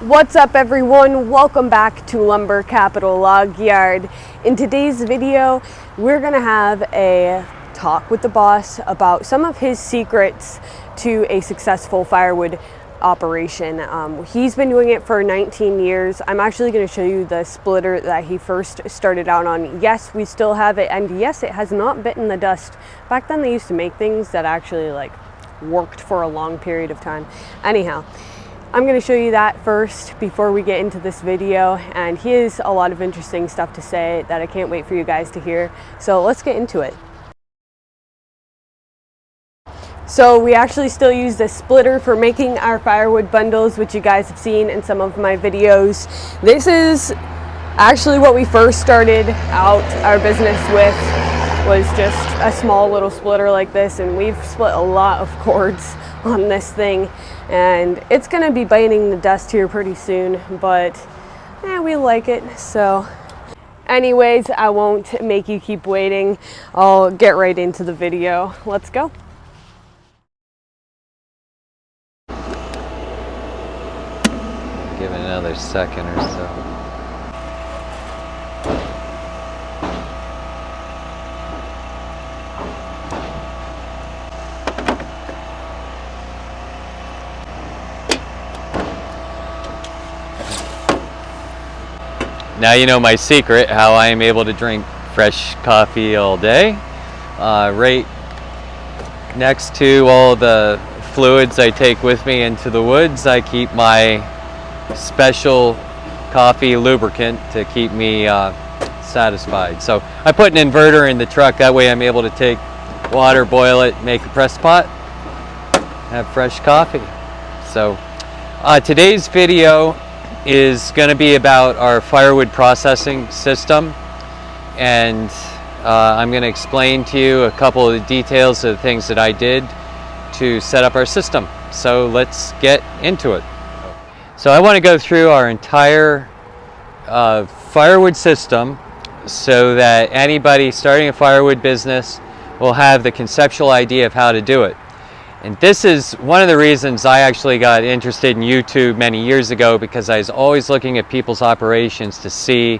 What's up everyone? Welcome back to Lumber Capital Log Yard. In today's video, we're gonna have a talk with the boss about some of his secrets to a successful firewood operation. He's been doing it for 19 years. I'm actually going to show you the splitter that he first started out on. Yes, we still have it, and yes, it has not bitten the dust. Back then they used to make things that actually worked for a long period of time. Anyhow, I'm going to show you that first before we get into this video, and he has a lot of interesting stuff to say that I can't wait for you guys to hear. So let's get into it. So we actually still use this splitter for making our firewood bundles, which you guys have seen in some of my videos. This is actually what we first started out our business with, was just a small little splitter like this, and we've split a lot of cords on this thing, and it's gonna be biting the dust here pretty soon, but we like it. So anyways, I won't make you keep waiting. I'll get right into the video. Let's go. Give it another second or so. Now you know my secret, how I am able to drink fresh coffee all day. Right next to all the fluids I take with me into the woods, I keep my special coffee lubricant to keep me satisfied. So I put an inverter in the truck, that way I'm able to take water, boil it, make a press pot, have fresh coffee. So today's video is going to be about our firewood processing system, and I'm going to explain to you a couple of the details of the things that I did to set up our system. So let's get into it. So I want to go through our entire firewood system so that anybody starting a firewood business will have the conceptual idea of how to do it. And this is one of the reasons I actually got interested in YouTube many years ago, because I was always looking at people's operations to see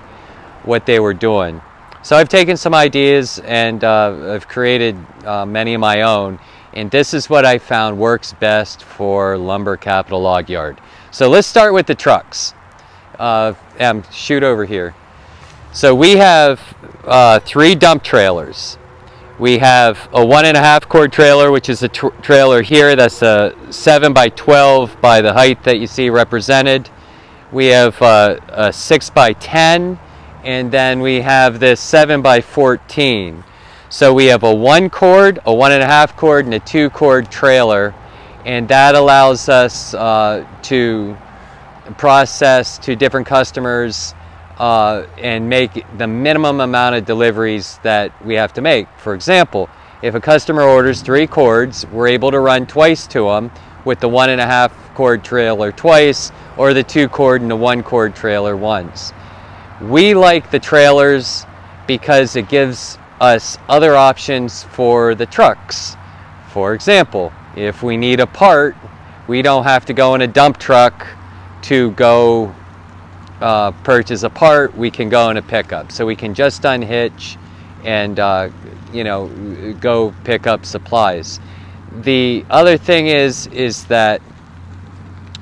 what they were doing. So I've taken some ideas and I've created many of my own, and this is what I found works best for Lumber Capital Log Yard. So let's start with the trucks. Shoot over here. So we have 3 dump trailers. We have a 1.5 cord trailer, which is a trailer here. That's a 7 by 12 by the height that you see represented. We have a 6 by 10, and then we have this 7 by 14. So we have a 1 cord, a 1.5 cord, and a 2 cord trailer. And that allows us to process to different customers and make the minimum amount of deliveries that we have to make. For example, if a customer orders 3 cords, we're able to run twice to them with the 1.5 cord trailer twice, or the 2 cord and the 1 cord trailer once. We like the trailers because it gives us other options for the trucks. For example, if we need a part, we don't have to go in a dump truck to go purchase a part. We can go in a pickup. So we can just unhitch and go pick up supplies. The other thing is that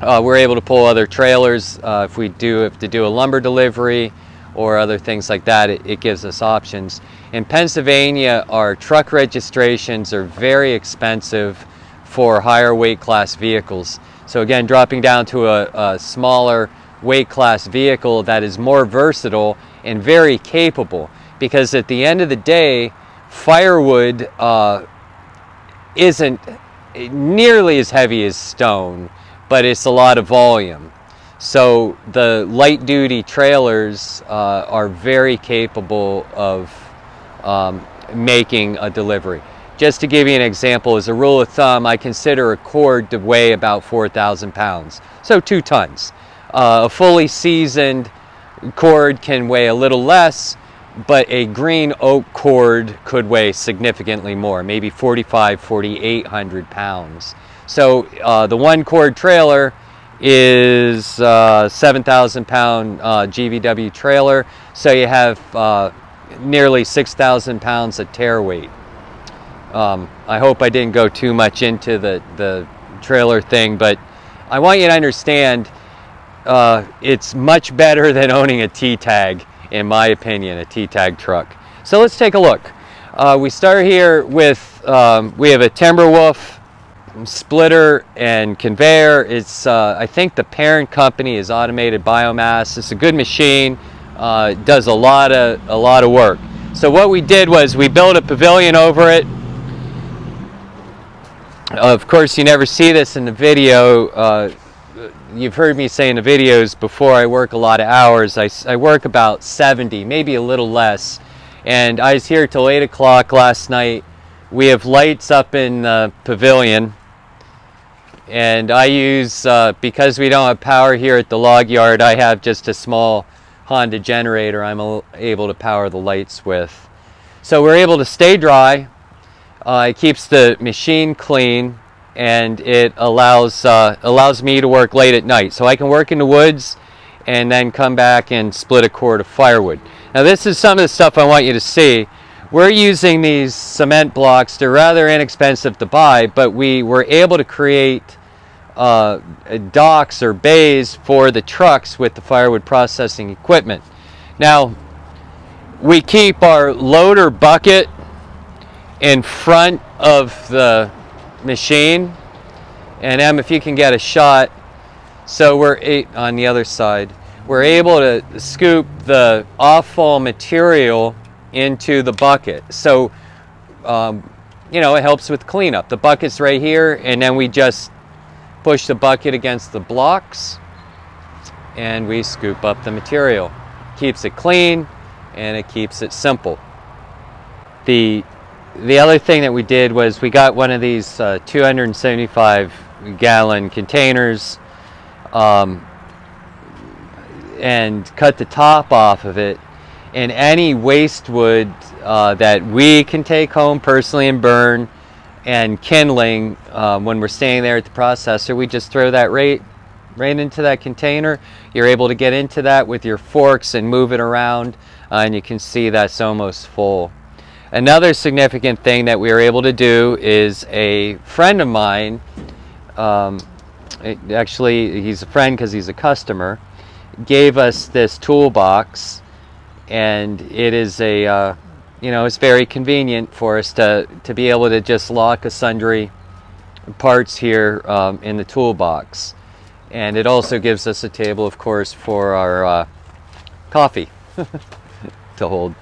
we're able to pull other trailers if we have to do a lumber delivery or other things like that. It gives us options. In Pennsylvania, our truck registrations are very expensive for higher weight class vehicles. So again, dropping down to a smaller weight class vehicle that is more versatile and very capable, because at the end of the day, firewood isn't nearly as heavy as stone, but it's a lot of volume. So the light duty trailers are very capable of making a delivery. Just to give you an example, as a rule of thumb, I consider a cord to weigh about 4,000 pounds, so 2 tons. A fully seasoned cord can weigh a little less, but a green oak cord could weigh significantly more, maybe 4,800 pounds. So the 1 cord trailer is 7,000 pound GVW trailer, so you have nearly 6,000 pounds of tear weight. I hope I didn't go too much into the trailer thing, but I want you to understand it's much better than owning a T-tag, in my opinion, a T-tag truck. So let's take a look. We start here with, we have a Timberwolf splitter and conveyor. It's I think the parent company is Automated Biomass. It's a good machine. It does a lot of work. So what we did was we built a pavilion over it. Of course, you never see this in the video. You've heard me say in the videos before, I work a lot of hours. I work about 70, maybe a little less. And I was here till 8 o'clock last night. We have lights up in the pavilion. And I use, because we don't have power here at the log yard, I have just a small Honda generator I'm able to power the lights with. So we're able to stay dry. It keeps the machine clean, and it allows me to work late at night. So I can work in the woods and then come back and split a cord of firewood. Now this is some of the stuff I want you to see. We're using these cement blocks. They're rather inexpensive to buy, but we were able to create docks or bays for the trucks with the firewood processing equipment. Now, we keep our loader bucket in front of the machine. And Em, if you can get a shot, so we're on the other side. We're able to scoop the off-fall material into the bucket. So, you know, it helps with cleanup. The bucket's right here, and then we just push the bucket against the blocks, and we scoop up the material. Keeps it clean, and it keeps it simple. The other thing that we did was we got one of these 275 gallon containers, and cut the top off of it, and any waste wood that we can take home personally and burn, and kindling, when we're staying there at the processor, we just throw that right into that container. You're able to get into that with your forks and move it around, and you can see that's almost full. Another significant thing that we were able to do is a friend of mine, actually he's a friend because he's a customer, gave us this toolbox, and it is a you know, it's very convenient for us to be able to just lock sundry parts here in the toolbox. And it also gives us a table, of course, for our coffee to hold.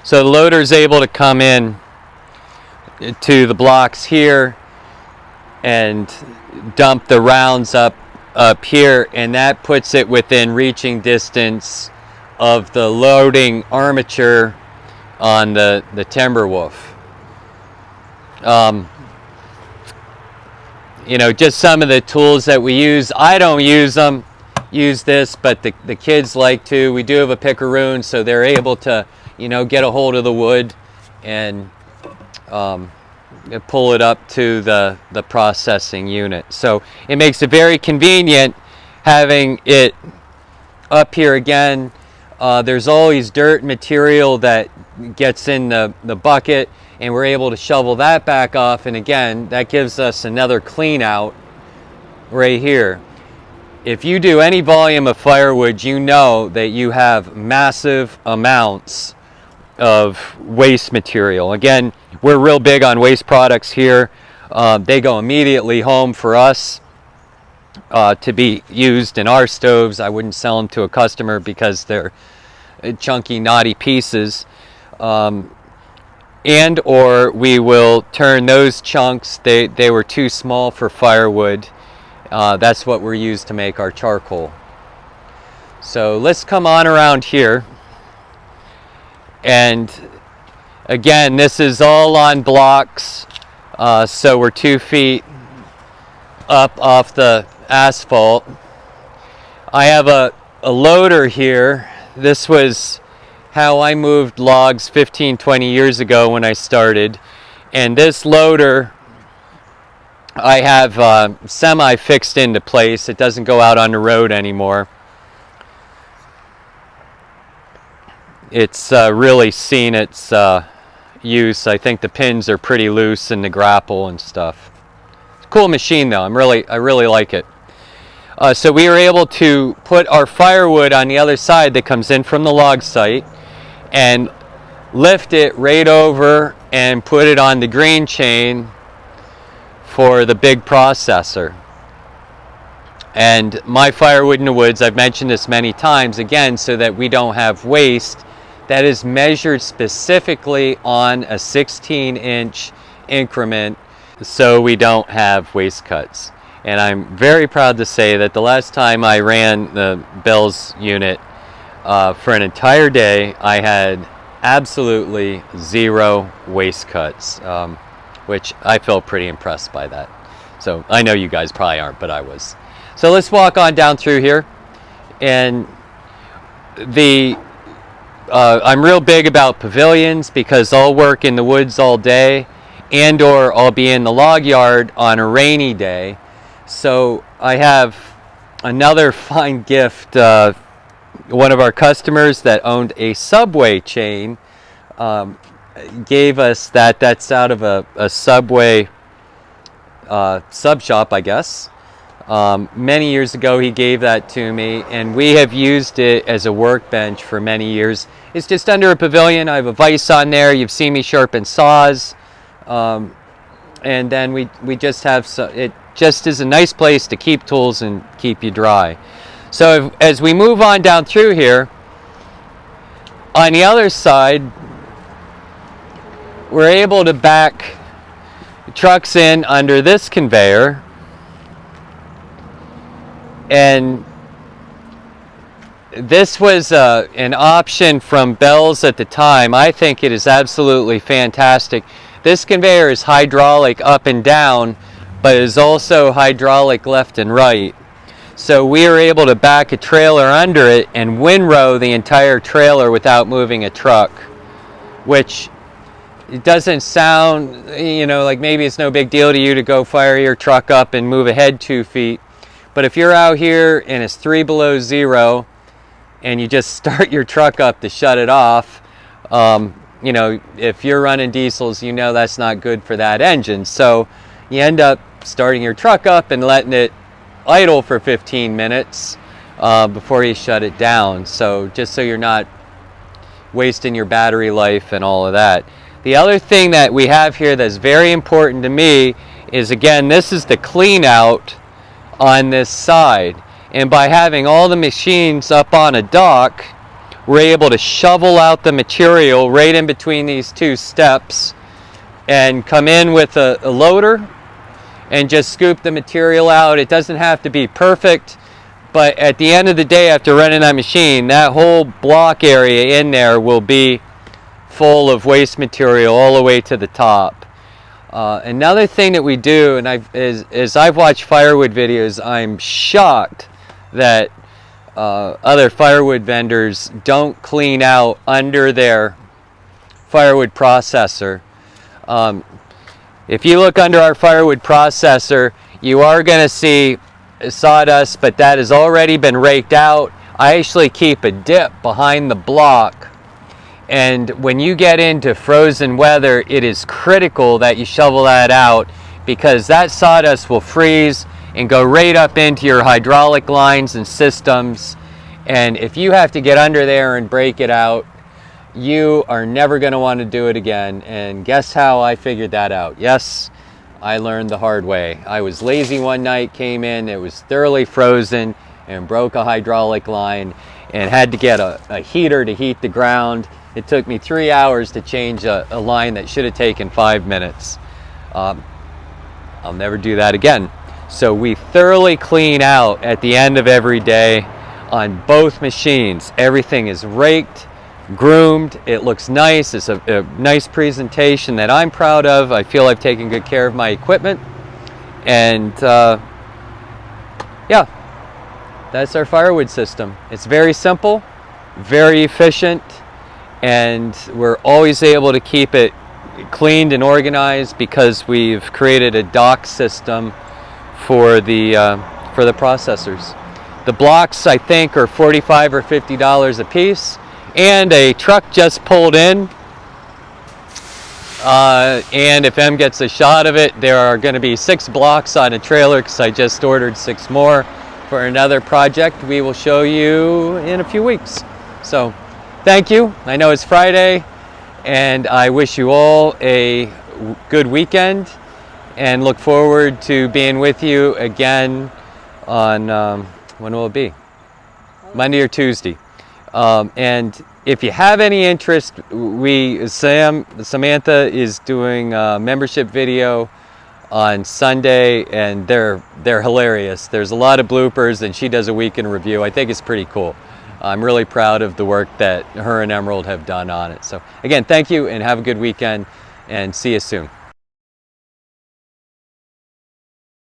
So the loader is able to come in to the blocks here and dump the rounds up here, and that puts it within reaching distance of the loading armature on the Timberwolf. You know, just some of the tools that we use. I don't use this, but the kids like to. We do have a pickaroon, so they're able to, you know, get a hold of the wood and pull it up to the processing unit. So it makes it very convenient having it up here again. There's always dirt material that gets in the bucket, and we're able to shovel that back off, and again, that gives us another clean out right here. If you do any volume of firewood, you know that you have massive amounts of waste material. Again, we're real big on waste products here. They go immediately home for us to be used in our stoves. I wouldn't sell them to a customer because they're chunky, knotty pieces. And or we will turn those chunks, they were too small for firewood. That's what we're used to make our charcoal. So let's come on around here. And again, this is all on blocks, so we're 2 feet up off the asphalt. I have a loader here. This was how I moved logs 15-20 years ago when I started, And this loader I have semi fixed into place. It doesn't go out on the road anymore. It's really seen its use. I think the pins are pretty loose in the grapple and stuff. It's a cool machine though. I really like it. So we were able to put our firewood on the other side that comes in from the log site and lift it right over and put it on the green chain for the big processor. And my firewood in the woods, I've mentioned this many times, again, so that we don't have waste, that is measured specifically on a 16-inch increment so we don't have waste cuts. And I'm very proud to say that the last time I ran the Bell's unit for an entire day, I had absolutely 0 waste cuts, which I felt pretty impressed by that. So I know you guys probably aren't, but I was. So let's walk on down through here. And I'm real big about pavilions because I'll work in the woods all day and or I'll be in the log yard on a rainy day. So I have another fine gift. One of our customers that owned a Subway chain gave us that. That's out of a Subway sub shop, I guess. Many years ago he gave that to me, and we have used it as a workbench for many years. It's just under a pavilion. I have a vise on there. You've seen me sharpen saws, and then we just have it just is a nice place to keep tools and keep you dry. So as we move on down through here, on the other side, we're able to back trucks in under this conveyor, and this was an option from Bell's at the time. I think it is absolutely fantastic. This conveyor is hydraulic up and down, but is also hydraulic left and right. So we were able to back a trailer under it and windrow the entire trailer without moving a truck, which it doesn't sound, like maybe it's no big deal to you to go fire your truck up and move ahead 2 feet. But if you're out here and it's 3 below 0 and you just start your truck up to shut it off, if you're running diesels, that's not good for that engine. So you end up starting your truck up and letting it idle for 15 minutes before you shut it down. So just so you're not wasting your battery life and all of that. The other thing that we have here that's very important to me is, again, this is the clean out on this side. And by having all the machines up on a dock, we're able to shovel out the material right in between these 2 steps and come in with a loader and just scoop the material out. It doesn't have to be perfect, but at the end of the day, after running that machine, that whole block area in there will be full of waste material all the way to the top. Another thing that we do, and as I've watched firewood videos, I'm shocked that other firewood vendors don't clean out under their firewood processor. If you look under our firewood processor, you are going to see sawdust, but that has already been raked out. I actually keep a dip behind the block, and when you get into frozen weather, it is critical that you shovel that out, because that sawdust will freeze and go right up into your hydraulic lines and systems, and if you have to get under there and break it out, you are never going to want to do it again. And guess how I figured that out? Yes, I learned the hard way. I was lazy one night, came in, it was thoroughly frozen, and broke a hydraulic line and had to get a heater to heat the ground. It took me 3 hours to change a line that should have taken 5 minutes. I'll never do that again. So we thoroughly clean out at the end of every day on both machines. Everything is raked, groomed, it looks nice. It's a nice presentation that I'm proud of. I feel I've taken good care of my equipment, and yeah, that's our firewood system. It's very simple, very efficient, and we're always able to keep it cleaned and organized because we've created a dock system for the processors. The blocks, I think, are $45 or $50 a piece, and a truck just pulled in. And if Em gets a shot of it, there are going to be 6 blocks on a trailer because I just ordered 6 more for another project we will show you in a few weeks. So thank you. I know it's Friday, and I wish you all a good weekend and look forward to being with you again on, when will it be? Monday or Tuesday. And if you have any interest, Samantha is doing a membership video on Sunday, and they're hilarious. There's a lot of bloopers, and she does a week in review. I think it's pretty cool. I'm really proud of the work that her and Emerald have done on it. So again, thank you and have a good weekend, and see you soon.